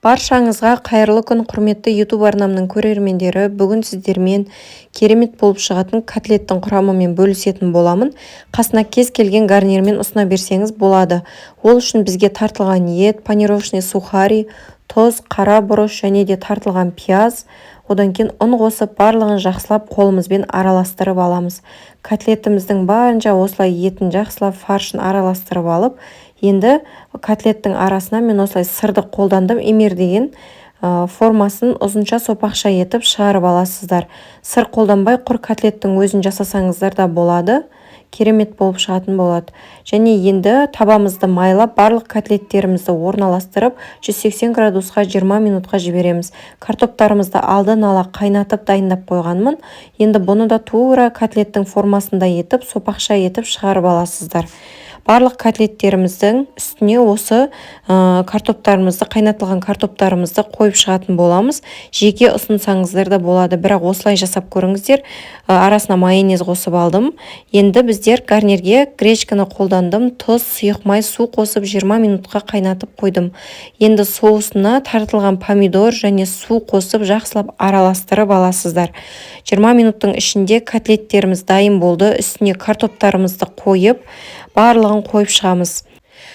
Баршаңызға қайырлы күн, құрметті YouTube арнамның көрермендері. Бүгін сіздермен керемет болып шығатын котлеттің құрамымен бөлісетін боламын. Қасына кез келген гарнирмен ұсына берсеңіз болады. Ол үшін бізге тартылған ет, панировочный сухари, тұз, қара бұрыш және де тартылған пияз, одан кейін ұн қосып, барлығын жақсылап қолымызбен араластырып аламыз. Котлетіміздің барынша осылай етін жақсылап фаршын араластырып алып, енді котлеттің арасына мен осылай сырды қолдандым. Емер деген формасын ұзынша сопақша етіп шығарып аласыздар. Сыр қолданбай құр котлеттің өзін жасасаңыздар да болады. Керемет болып шығатын болады. Және енді табамызды майлап, барлық котлеттерімізді орналастырып, 180 градусқа 20 минутқа жібереміз. Картоптарымызды алдын ала қайнатып дайындап қойғанмын. Енді бұны да тура котлеттің формасында етіп, сопақша етіп шығарып аласыздар. Барлық котлеттеріміздің үстіне осы картоптарымызды, қайнатылған картоптарымызды қойып шығатын боламыз. Жеке ұсынсаңыздар да болады, бірақ осылай жасап көріңіздер. Арасына майонез қосып алдым. Енді біздер гарнирге гречканы қолдандым. Тұз, сұйық май, су қосып 20 минутқа қайнатып қойдым. Енді соусына тартылған помидор және су қосып жақсылап араластырып аласыздар. 20 минуттың ішінде котлеттеріміз дайын болды. Үстіне картоптарымызды қойып, барлығын қойып шығамыз.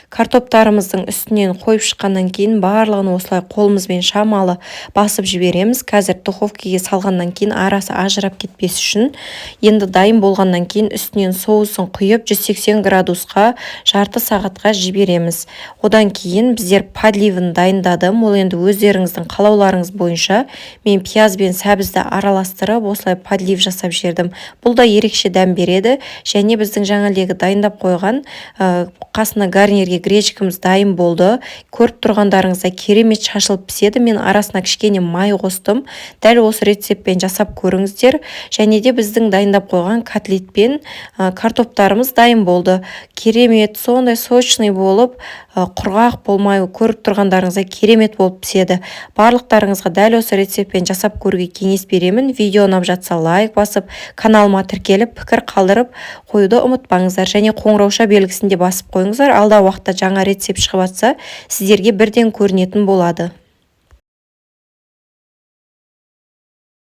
Картоптарымыздың үстінен қойып шыққаннан кейін барлығын осылай қолымызбен шамалы басып жібереміз. Қазір духовкаға салғаннан кейін арасы ажырап кетпес үшін. Енді дайын болғаннан кейін үстінен соусын құйып 180 градусқа жарты сағатқа жібереміз. Одан кейін біздер подливын дайындадым. Ол енді өздеріңіздің қалауларыңыз бойынша мен пияз бен сәбізді араластырып осылай подлив жасап жібердім. Бұл да ерекше дәм береді. Және біздің жаңалегі дайындап қойған қасына гарнирге гречкамыз дайын болды. Көріп тұрғандарыңызда керемет шашылып піседі. Мен арасына кішкене май қостым. Дәл осы рецептпен жасап көріңіздер. Және де біздің дайындап қойған котлетпен картоптарымыз дайын болды. Керемет, сондай сочный болып, құрғақ болмай, көріп тұрғандарыңызда керемет болып піседі. Барлықтарыңызға дәл осы рецептпен жасап көруге кеңес беремін. Видео ұнап жатса лайк басып, каналыма тіркеліп, пікір қалдырып қоюды ұмытпаңыздар. Және қоңырауша белгісінде басып қойыңыздар. Алда уақытта жаңа рецепт шығып жатса, сіздерге бірден көрінетін болады.